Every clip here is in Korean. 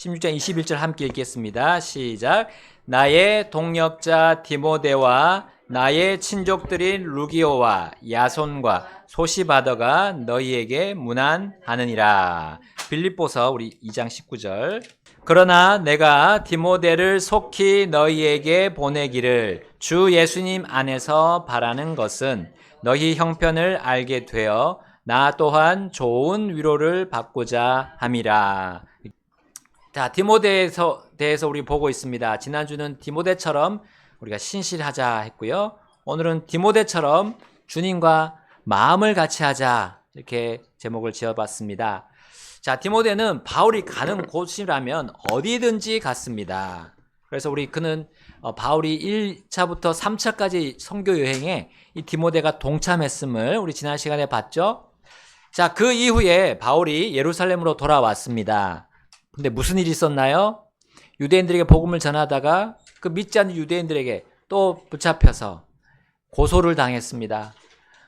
16장 21절 함께 읽겠습니다. 시작. 나의 동역자 디모데와 나의 친족들인 루기오와 야손과 소시바더가 너희에게 문안하느니라. 빌립보서 우리 2장 19절. 그러나 내가 디모데를 속히 너희에게 보내기를 주 예수님 안에서 바라는 것은 너희 형편을 알게 되어 나 또한 좋은 위로를 받고자 함이라. 자, 디모데에 대해서 우리 보고 있습니다. 지난주는 디모데처럼 우리가 신실하자 했고요. 오늘은 디모데처럼 주님과 마음을 같이 하자 이렇게 제목을 지어봤습니다. 자, 디모데는 바울이 가는 곳이라면 어디든지 갔습니다. 그래서 그는 바울이 1차부터 3차까지 선교 여행에 이 디모데가 동참했음을 우리 지난 시간에 봤죠. 자, 그 이후에 바울이 예루살렘으로 돌아왔습니다. 근데 무슨 일이 있었나요? 유대인들에게 복음을 전하다가 그 믿지 않는 유대인들에게 또 붙잡혀서 고소를 당했습니다.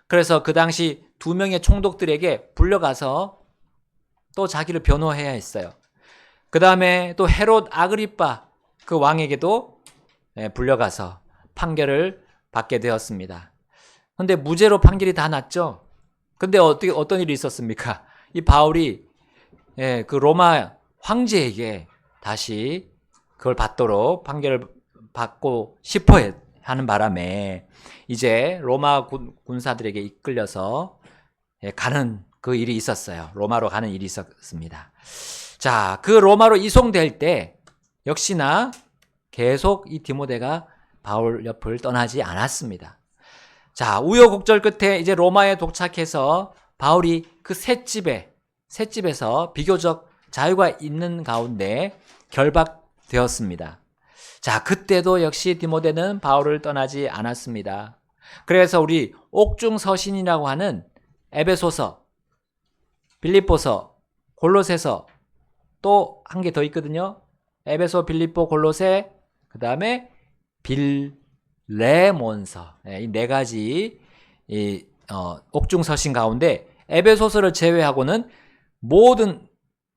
그래서 그 당시 2명의 총독들에게 불려가서 또 자기를 변호해야 했어요. 그 다음에 또 헤롯 아그리빠 그 왕에게도 불려가서 판결을 받게 되었습니다. 그런데 무죄로 판결이 다 났죠. 근데 어떤 일이 있었습니까? 이 바울이 그 로마 황제에게 다시 그걸 받도록 판결을 받고 싶어 하는 바람에 이제 로마 군사들에게 이끌려서 가는 그 일이 있었어요. 로마로 가는 일이 있었습니다. 자, 그 로마로 이송될 때 역시나 계속 이 디모데가 바울 옆을 떠나지 않았습니다. 자, 우여곡절 끝에 이제 로마에 도착해서 바울이 그 셋집에서 비교적 자유가 있는 가운데 결박되었습니다. 자, 그때도 역시 디모데는 바울을 떠나지 않았습니다. 그래서 우리 옥중서신이라고 하는 에베소서, 빌립보서, 골로새서 또 한 개 더 있거든요. 에베소, 빌립보, 골로새, 그 다음에 빌레몬서. 이 네 가지 옥중서신 가운데 에베소서를 제외하고는 모든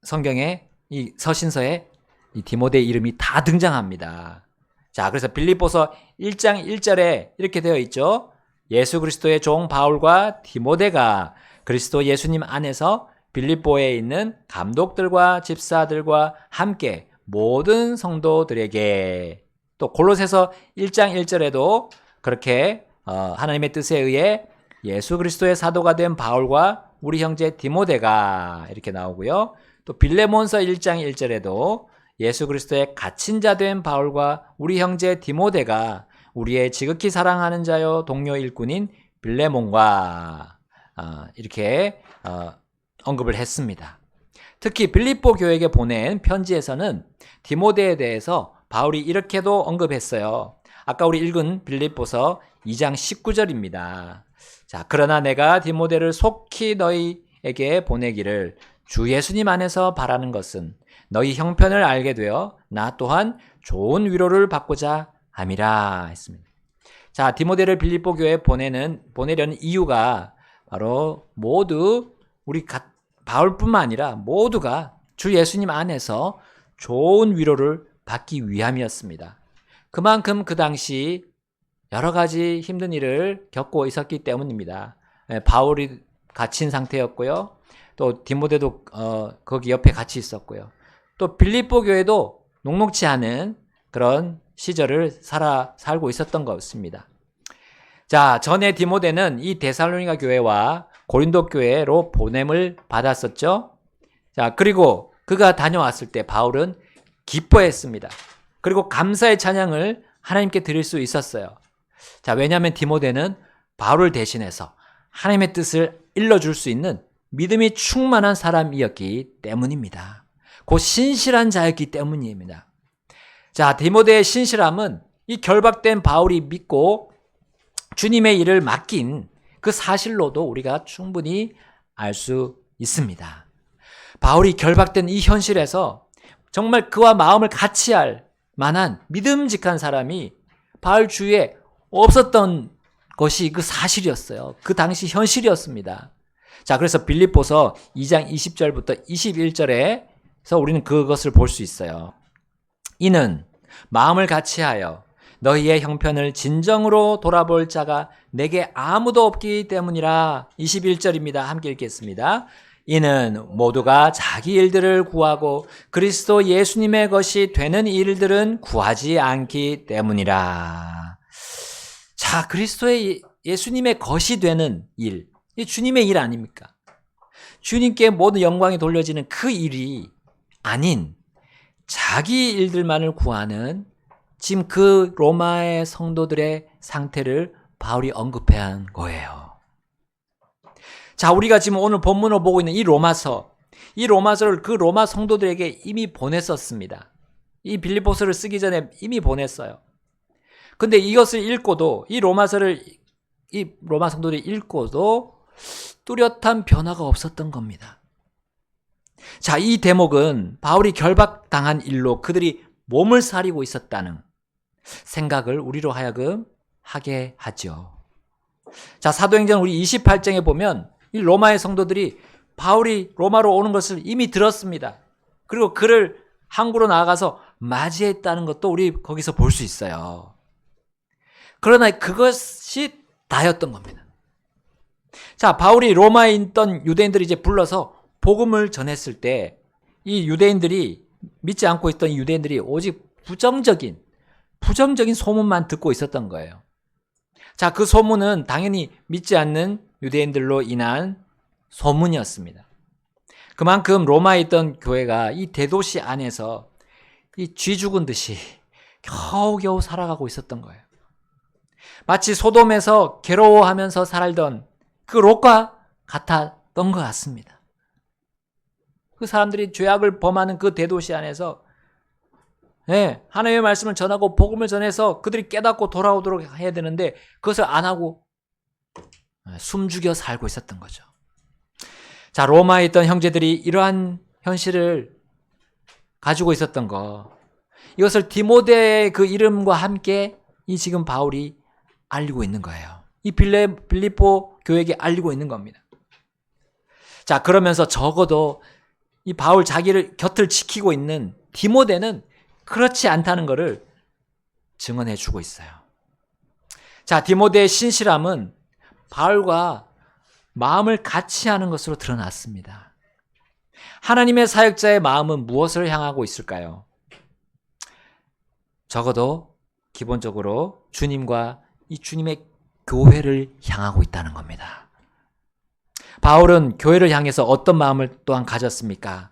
성경에 이 서신서에 이 디모데의 이름이 다 등장합니다. 자, 그래서 빌립보서 1장 1절에 이렇게 되어 있죠. 예수 그리스도의 종 바울과 디모데가 그리스도 예수님 안에서 빌립보에 있는 감독들과 집사들과 함께 모든 성도들에게, 또 골로새서 1장 1절에도 그렇게 하나님의 뜻에 의해 예수 그리스도의 사도가 된 바울과 우리 형제 디모데가 이렇게 나오고요. 또 빌레몬서 1장 1절에도 예수 그리스도의 갇힌 자 된 바울과 우리 형제 디모데가 우리의 지극히 사랑하는 자요 동료 일꾼인 빌레몬과 이렇게 언급을 했습니다. 특히 빌립보 교회에게 보낸 편지에서는 디모데에 대해서 바울이 이렇게도 언급했어요. 아까 우리 읽은 빌립보서 2장 19절입니다. 자, 그러나 내가 디모데를 속히 너희에게 보내기를 주 예수님 안에서 바라는 것은 너희 형편을 알게 되어 나 또한 좋은 위로를 받고자 함이라 했습니다. 자, 디모데를 빌립보 교회에 보내려는 이유가 바로 모두 바울뿐만 아니라 모두가 주 예수님 안에서 좋은 위로를 받기 위함이었습니다. 그만큼 그 당시 여러 가지 힘든 일을 겪고 있었기 때문입니다. 바울이 갇힌 상태였고요. 또 디모데도 거기 옆에 같이 있었고요. 또 빌립보 교회도 녹록지 않은 그런 시절을 살고 있었던 것입니다. 자, 전에 디모데는 이 데살로니가 교회와 고린도 교회로 보냄을 받았었죠. 자, 그리고 그가 다녀왔을 때 바울은 기뻐했습니다. 그리고 감사의 찬양을 하나님께 드릴 수 있었어요. 자, 왜냐하면 디모데는 바울을 대신해서 하나님의 뜻을 일러줄 수 있는 믿음이 충만한 사람이었기 때문입니다. 곧 신실한 자였기 때문입니다. 자, 디모데의 신실함은 이 결박된 바울이 믿고 주님의 일을 맡긴 그 사실로도 우리가 충분히 알 수 있습니다. 바울이 결박된 이 현실에서 정말 그와 마음을 같이 할 만한 믿음직한 사람이 바울 주위에 없었던 것이 그 사실이었어요. 그 당시 현실이었습니다. 자, 그래서 빌립보서 2장 20절부터 21절에 그래서 우리는 그것을 볼 수 있어요. 이는 마음을 같이하여 너희의 형편을 진정으로 돌아볼 자가 내게 아무도 없기 때문이라. 21절입니다. 함께 읽겠습니다. 이는 모두가 자기 일들을 구하고 그리스도 예수님의 것이 되는 일들은 구하지 않기 때문이라. 자, 그리스도의 예수님의 것이 되는 일, 이 주님의 일 아닙니까? 주님께 모든 영광이 돌려지는 그 일이 아닌 자기 일들만을 구하는 지금 그 로마의 성도들의 상태를 바울이 언급해야 한 거예요. 자, 우리가 지금 오늘 본문을 보고 있는 이 로마서를 그 로마 성도들에게 이미 보냈었습니다. 이 빌립보서를 쓰기 전에 이미 보냈어요. 근데 이것을 읽고도 이 로마 성도들이 읽고도 뚜렷한 변화가 없었던 겁니다. 자, 이 대목은 바울이 결박당한 일로 그들이 몸을 사리고 있었다는 생각을 우리로 하여금 하게 하죠. 자, 사도행전 우리 28장에 보면 이 로마의 성도들이 바울이 로마로 오는 것을 이미 들었습니다. 그리고 그를 항구로 나아가서 맞이했다는 것도 우리 거기서 볼 수 있어요. 그러나 그것이 다였던 겁니다. 자, 바울이 로마에 있던 유대인들을 이제 불러서 복음을 전했을 때 이 유대인들이 믿지 않고 있던 유대인들이 오직 부정적인 소문만 듣고 있었던 거예요. 자, 그 소문은 당연히 믿지 않는 유대인들로 인한 소문이었습니다. 그만큼 로마에 있던 교회가 이 대도시 안에서 이 쥐 죽은 듯이 겨우겨우 살아가고 있었던 거예요. 마치 소돔에서 괴로워하면서 살던 그 롯과 같았던 것 같습니다. 그 사람들이 죄악을 범하는 그 대도시 안에서 하나님의 말씀을 전하고 복음을 전해서 그들이 깨닫고 돌아오도록 해야 되는데 그것을 안 하고 숨죽여 살고 있었던 거죠. 자, 로마에 있던 형제들이 이러한 현실을 가지고 있었던 거, 이것을 디모데의 그 이름과 함께 이 지금 바울이 알리고 있는 거예요. 이 빌립보 교회에게 알리고 있는 겁니다. 자, 그러면서 적어도 이 바울 자기를 곁을 지키고 있는 디모데는 그렇지 않다는 것을 증언해 주고 있어요. 자, 디모데의 신실함은 바울과 마음을 같이 하는 것으로 드러났습니다. 하나님의 사역자의 마음은 무엇을 향하고 있을까요? 적어도 기본적으로 주님과 이 주님의 교회를 향하고 있다는 겁니다. 바울은 교회를 향해서 어떤 마음을 또한 가졌습니까?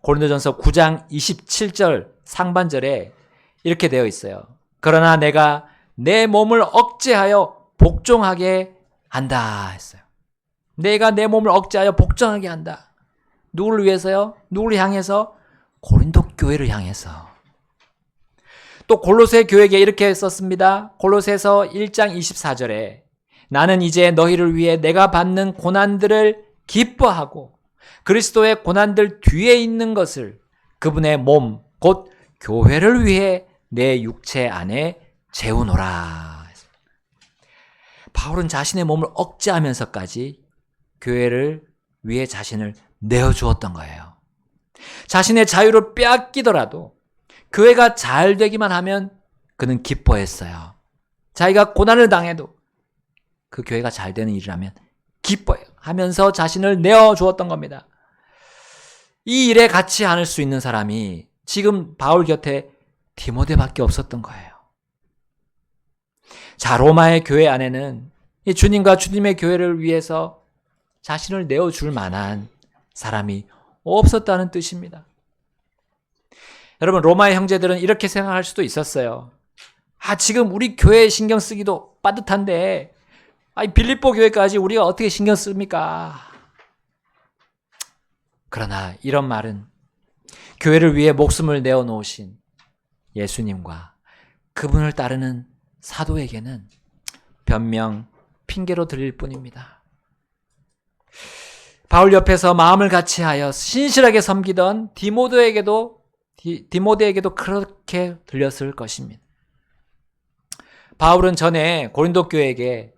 고린도전서 9장 27절 상반절에 이렇게 되어 있어요. 그러나 내가 내 몸을 억제하여 복종하게 한다 했어요. 내가 내 몸을 억제하여 복종하게 한다. 누구를 위해서요? 누구를 향해서? 고린도 교회를 향해서. 또 골로새 교회에게 이렇게 썼습니다. 골로새서 1장 24절에 나는 이제 너희를 위해 내가 받는 고난들을 기뻐하고 그리스도의 고난들 뒤에 있는 것을 그분의 몸, 곧 교회를 위해 내 육체 안에 재우노라. 바울은 자신의 몸을 억제하면서까지 교회를 위해 자신을 내어주었던 거예요. 자신의 자유를 빼앗기더라도 교회가 잘 되기만 하면 그는 기뻐했어요. 자기가 고난을 당해도 그 교회가 잘 되는 일이라면 기뻐요 하면서 자신을 내어주었던 겁니다. 이 일에 같이 않을 수 있는 사람이 지금 바울 곁에 디모데밖에 없었던 거예요. 자, 로마의 교회 안에는 이 주님과 주님의 교회를 위해서 자신을 내어줄 만한 사람이 없었다는 뜻입니다. 여러분, 로마의 형제들은 이렇게 생각할 수도 있었어요. 지금 우리 교회에 신경 쓰기도 빠듯한데 빌립보 교회까지 우리가 어떻게 신경 씁니까? 그러나 이런 말은 교회를 위해 목숨을 내어놓으신 예수님과 그분을 따르는 사도에게는 변명, 핑계로 들릴 뿐입니다. 바울 옆에서 마음을 같이하여 신실하게 섬기던 디모데에게도 그렇게 들렸을 것입니다. 바울은 전에 고린도 교회에게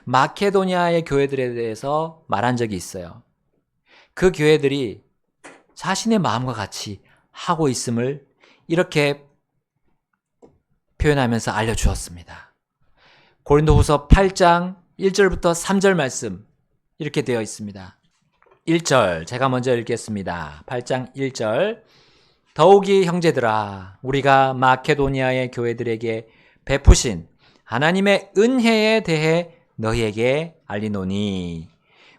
마케도니아의 교회들에 대해서 말한 적이 있어요. 그 교회들이 자신의 마음과 같이 하고 있음을 이렇게 표현하면서 알려주었습니다. 고린도후서 8장 1절부터 3절 말씀 이렇게 되어 있습니다. 1절 제가 먼저 읽겠습니다. 8장 1절 더욱이 형제들아 우리가 마케도니아의 교회들에게 베푸신 하나님의 은혜에 대해 너희에게 알리노니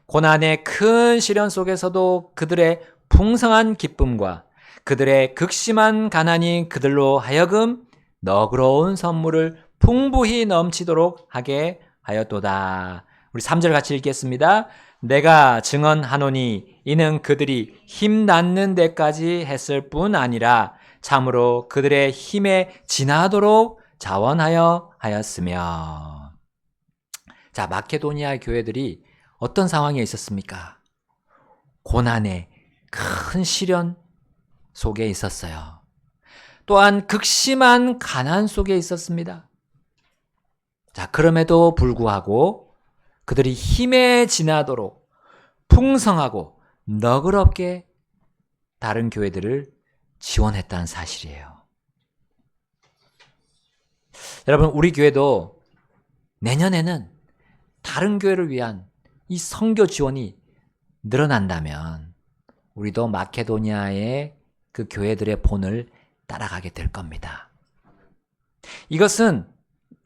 고난의 큰 시련 속에서도 그들의 풍성한 기쁨과 그들의 극심한 가난이 그들로 하여금 너그러운 선물을 풍부히 넘치도록 하게 하였도다. 우리 3절 같이 읽겠습니다. 내가 증언하노니 이는 그들이 힘 낫는 데까지 했을 뿐 아니라 참으로 그들의 힘에 지나도록 자원하여 하였으며. 자, 마케도니아 교회들이 어떤 상황에 있었습니까? 고난의 큰 시련 속에 있었어요. 또한 극심한 가난 속에 있었습니다. 자, 그럼에도 불구하고 그들이 힘에 지나도록 풍성하고 너그럽게 다른 교회들을 지원했다는 사실이에요. 여러분, 우리 교회도 내년에는 다른 교회를 위한 이 선교 지원이 늘어난다면 우리도 마케도니아의 그 교회들의 본을 따라가게 될 겁니다. 이것은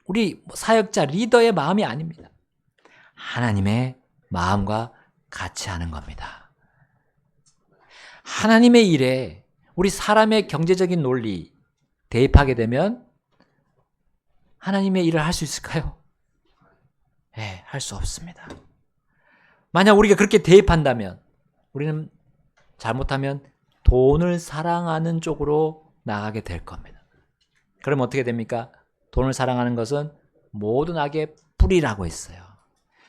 우리 사역자 리더의 마음이 아닙니다. 하나님의 마음과 같이 하는 겁니다. 하나님의 일에 우리 사람의 경제적인 논리 대입하게 되면 하나님의 일을 할 수 있을까요? 네, 할 수 없습니다. 만약 우리가 그렇게 대입한다면 우리는 잘못하면 돈을 사랑하는 쪽으로 나가게 될 겁니다. 그럼 어떻게 됩니까? 돈을 사랑하는 것은 모든 악의 뿌리라고 했어요.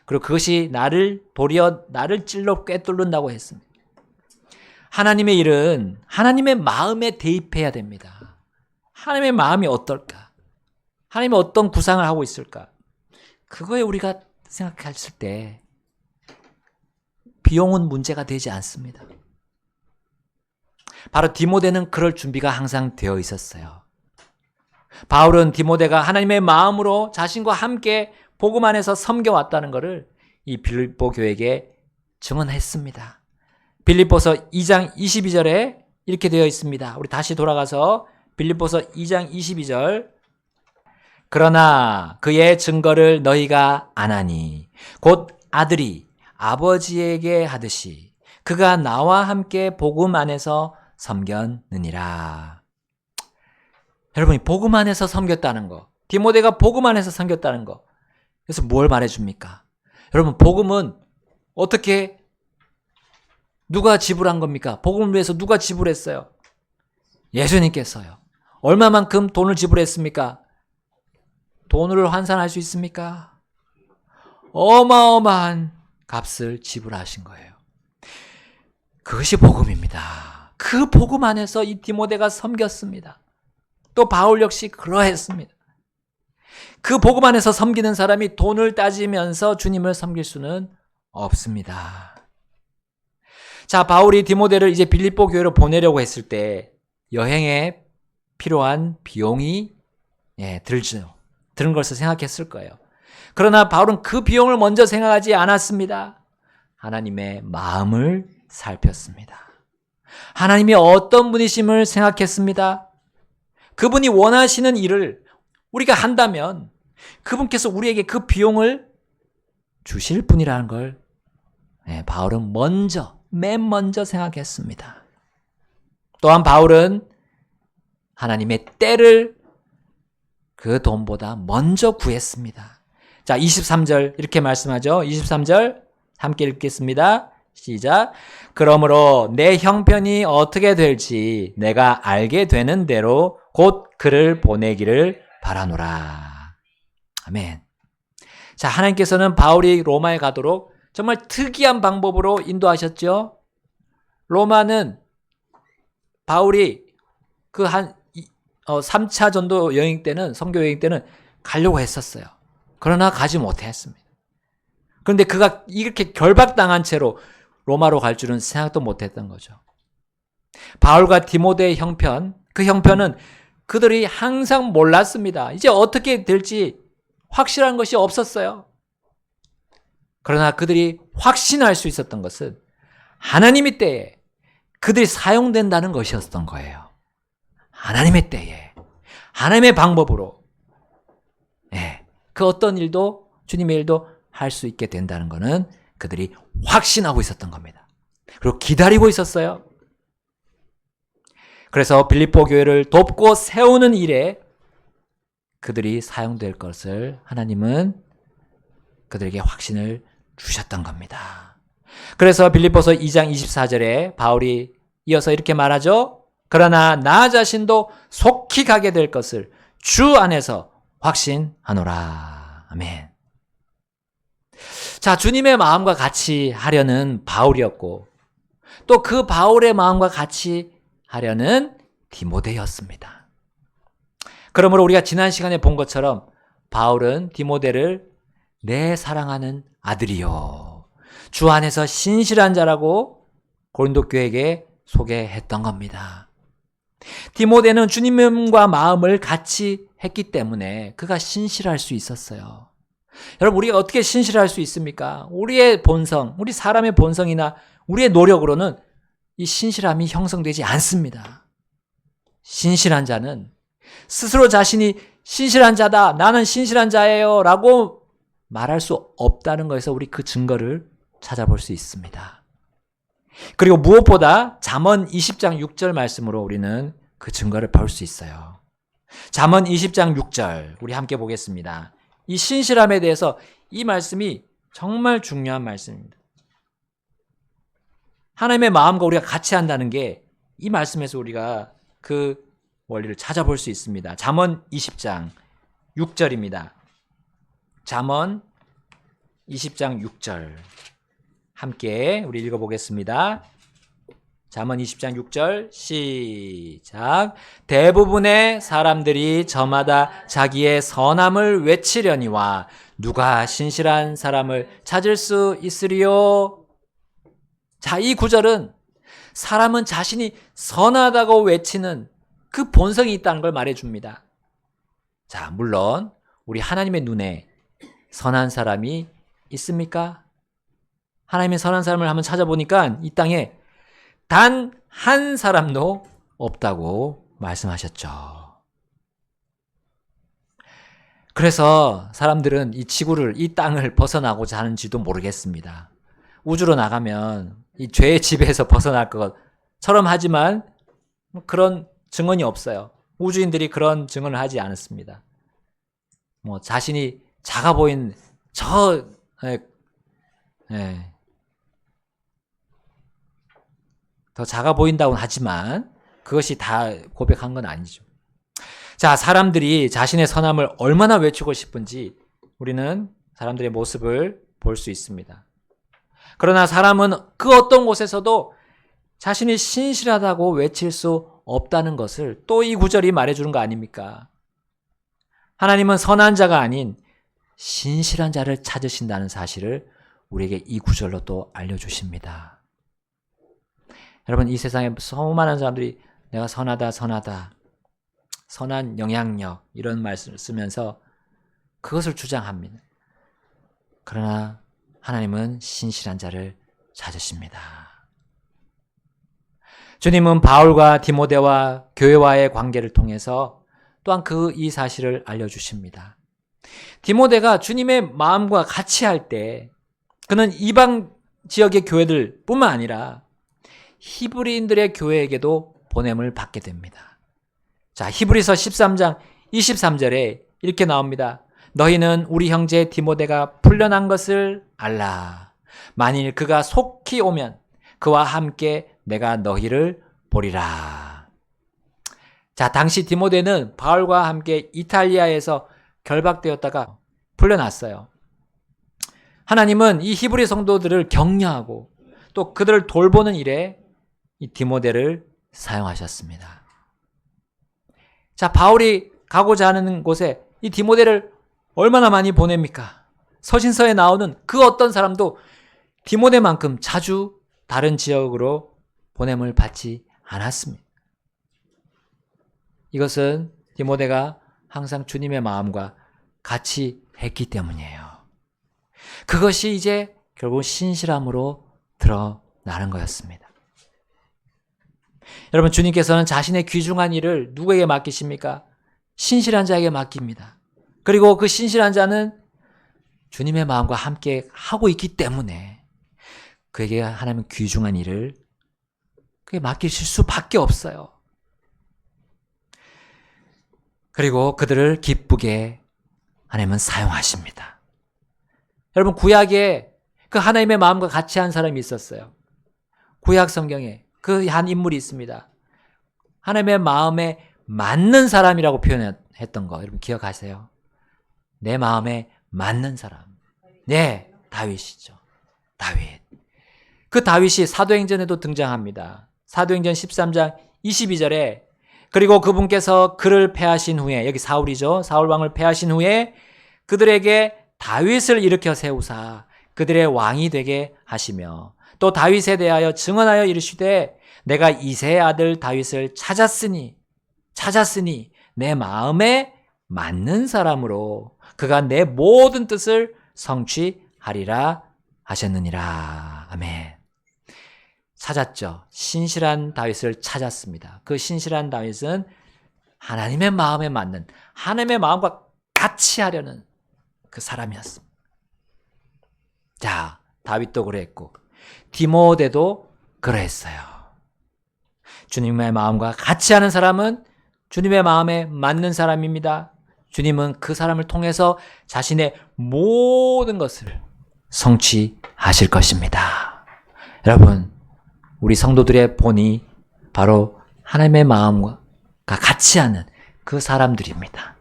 그리고 그것이 도리어 나를 찔러 꿰뚫는다고 했습니다. 하나님의 일은 하나님의 마음에 대입해야 됩니다. 하나님의 마음이 어떨까? 하나님이 어떤 구상을 하고 있을까? 그거에 우리가 생각했을 때 비용은 문제가 되지 않습니다. 바로 디모데는 그럴 준비가 항상 되어 있었어요. 바울은 디모데가 하나님의 마음으로 자신과 함께 복음 안에서 섬겨왔다는 것을 이 빌립보 교회에게 증언했습니다. 빌립보서 2장 22절에 이렇게 되어 있습니다. 우리 다시 돌아가서 빌립보서 2장 22절 그러나 그의 증거를 너희가 안 하니 곧 아들이 아버지에게 하듯이 그가 나와 함께 복음 안에서 섬겼느니라. 여러분이 복음 안에서 섬겼다는 거, 디모데가 복음 안에서 섬겼다는 거, 그래서 뭘 말해줍니까? 여러분, 복음은 어떻게 누가 지불한 겁니까? 복음을 위해서 누가 지불했어요? 예수님께서요. 얼마만큼 돈을 지불했습니까? 돈을 환산할 수 있습니까? 어마어마한 값을 지불하신 거예요. 그것이 복음입니다. 그 복음 안에서 이 디모데가 섬겼습니다. 또 바울 역시 그러했습니다. 그 복음 안에서 섬기는 사람이 돈을 따지면서 주님을 섬길 수는 없습니다. 자, 바울이 디모데를 이제 빌립보 교회로 보내려고 했을 때 여행에 필요한 비용이 드는 것을 생각했을 거예요. 그러나 바울은 그 비용을 먼저 생각하지 않았습니다. 하나님의 마음을 살폈습니다. 하나님이 어떤 분이심을 생각했습니다. 그분이 원하시는 일을 우리가 한다면 그분께서 우리에게 그 비용을 주실 분이라는 걸 바울은 맨 먼저 생각했습니다. 또한 바울은 하나님의 때를 그 돈보다 먼저 구했습니다. 자, 23절 이렇게 말씀하죠. 23절 함께 읽겠습니다. 시작. 그러므로 내 형편이 어떻게 될지 내가 알게 되는 대로 곧 그를 보내기를 바라노라. 아멘. 자, 하나님께서는 바울이 로마에 가도록 정말 특이한 방법으로 인도하셨죠. 로마는 바울이 그 3차 전도 여행 때는, 선교 여행 때는 가려고 했었어요. 그러나 가지 못했습니다. 그런데 그가 이렇게 결박당한 채로 로마로 갈 줄은 생각도 못했던 거죠. 바울과 디모데의 형편, 그 형편은 그들이 항상 몰랐습니다. 이제 어떻게 될지 확실한 것이 없었어요. 그러나 그들이 확신할 수 있었던 것은 하나님의 때에 그들이 사용된다는 것이었던 거예요. 하나님의 때에, 하나님의 방법으로, 그 어떤 일도, 주님의 일도 할 수 있게 된다는 것은 그들이 확신하고 있었던 겁니다. 그리고 기다리고 있었어요. 그래서 빌립보 교회를 돕고 세우는 일에 그들이 사용될 것을 하나님은 그들에게 확신을 주셨던 겁니다. 그래서 빌립보서 2장 24절에 바울이 이어서 이렇게 말하죠. 그러나 나 자신도 속히 가게 될 것을 주 안에서 확신하노라. 아멘. 자, 주님의 마음과 같이 하려는 바울이었고 또 그 바울의 마음과 같이 하려는 디모데였습니다. 그러므로 우리가 지난 시간에 본 것처럼 바울은 디모데를 내 사랑하는 아들이요, 주 안에서 신실한 자라고 고린도 교회에게 소개했던 겁니다. 디모데는 주님과 마음을 같이 했기 때문에 그가 신실할 수 있었어요. 여러분, 우리가 어떻게 신실할 수 있습니까? 우리의 본성, 우리 사람의 본성이나 우리의 노력으로는 이 신실함이 형성되지 않습니다. 신실한 자는 스스로 자신이 신실한 자다, 나는 신실한 자예요 라고 말할 수 없다는 것에서 우리 그 증거를 찾아볼 수 있습니다. 그리고 무엇보다 잠언 20장 6절 말씀으로 우리는 그 증거를 볼 수 있어요. 잠언 20장 6절 우리 함께 보겠습니다. 이 신실함에 대해서 이 말씀이 정말 중요한 말씀입니다. 하나님의 마음과 우리가 같이 한다는 게 이 말씀에서 우리가 그 원리를 찾아볼 수 있습니다. 잠언 20장 6절입니다. 잠언 20장 6절 함께 우리 읽어보겠습니다. 잠언 20장 6절 시작. 대부분의 사람들이 저마다 자기의 선함을 외치려니와 누가 신실한 사람을 찾을 수 있으리요. 자, 이 구절은 사람은 자신이 선하다고 외치는 그 본성이 있다는 걸 말해줍니다. 자, 물론 우리 하나님의 눈에 선한 사람이 있습니까? 하나님의 선한 사람을 한번 찾아보니까 이 땅에 단 한 사람도 없다고 말씀하셨죠. 그래서 사람들은 이 지구를, 이 땅을 벗어나고자 하는지도 모르겠습니다. 우주로 나가면 이 죄의 지배에서 벗어날 것처럼 하지만 그런 증언이 없어요. 우주인들이 그런 증언을 하지 않았습니다. 자신이 작아 보인 더 작아 보인다고는 하지만 그것이 다 고백한 건 아니죠. 자, 사람들이 자신의 선함을 얼마나 외치고 싶은지 우리는 사람들의 모습을 볼 수 있습니다. 그러나 사람은 그 어떤 곳에서도 자신이 신실하다고 외칠 수 없다는 것을 또 이 구절이 말해주는 거 아닙니까? 하나님은 선한 자가 아닌 신실한 자를 찾으신다는 사실을 우리에게 이 구절로 또 알려주십니다. 여러분, 이 세상에 수많은 사람들이 내가 선하다, 선한 영향력 이런 말씀을 쓰면서 그것을 주장합니다. 그러나 하나님은 신실한 자를 찾으십니다. 주님은 바울과 디모데와 교회와의 관계를 통해서 또한 이 사실을 알려주십니다. 디모데가 주님의 마음과 같이 할 때 그는 이방 지역의 교회들 뿐만 아니라 히브리인들의 교회에게도 보냄을 받게 됩니다. 자, 히브리서 13장 23절에 이렇게 나옵니다. 너희는 우리 형제 디모데가 풀려난 것을 알라. 만일 그가 속히 오면 그와 함께 내가 너희를 보리라. 자, 당시 디모데는 바울과 함께 이탈리아에서 결박되었다가 풀려났어요. 하나님은 이 히브리 성도들을 격려하고 또 그들을 돌보는 일에 이 디모데를 사용하셨습니다. 자, 바울이 가고자 하는 곳에 이 디모데를 얼마나 많이 보냅니까? 서신서에 나오는 그 어떤 사람도 디모데만큼 자주 다른 지역으로 보냄을 받지 않았습니다. 이것은 디모데가 항상 주님의 마음과 같이 했기 때문이에요. 그것이 이제 결국 신실함으로 드러나는 거였습니다. 여러분, 주님께서는 자신의 귀중한 일을 누구에게 맡기십니까? 신실한 자에게 맡깁니다. 그리고 그 신실한 자는 주님의 마음과 함께 하고 있기 때문에 그에게 하나님은 귀중한 일을 그게 맡기실 수밖에 없어요. 그리고 그들을 기쁘게 하나님은 사용하십니다. 여러분, 구약에 그 하나님의 마음과 같이 한 사람이 있었어요. 구약 성경에 그 한 인물이 있습니다. 하나님의 마음에 맞는 사람이라고 표현했던 거 여러분 기억하세요? 내 마음에 맞는 사람. 네, 다윗이죠. 다윗. 그 다윗이 사도행전에도 등장합니다. 사도행전 13장 22절에 그리고 그분께서 그를 패하신 후에, 여기 사울이죠. 사울왕을 패하신 후에 그들에게 다윗을 일으켜 세우사 그들의 왕이 되게 하시며 또 다윗에 대하여 증언하여 이르시되 내가 이새의 아들 다윗을 찾았으니 내 마음에 맞는 사람으로 그가 내 모든 뜻을 성취하리라 하셨느니라. 아멘. 찾았죠. 신실한 다윗을 찾았습니다. 그 신실한 다윗은 하나님의 마음에 맞는, 하나님의 마음과 같이 하려는 그 사람이었습니다. 자, 다윗도 그랬고 디모데도 그랬어요. 주님의 마음과 같이 하는 사람은 주님의 마음에 맞는 사람입니다. 주님은 그 사람을 통해서 자신의 모든 것을 성취하실 것입니다. 여러분, 우리 성도들의 본이 바로 하나님의 마음과 같이 하는 그 사람들입니다.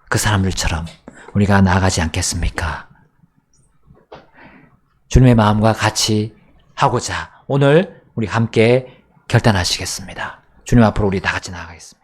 그 사람들처럼 우리가 나아가지 않겠습니까? 주님의 마음과 같이 하고자 오늘 우리 함께 결단하시겠습니다. 주님 앞으로 우리 다 같이 나아가겠습니다.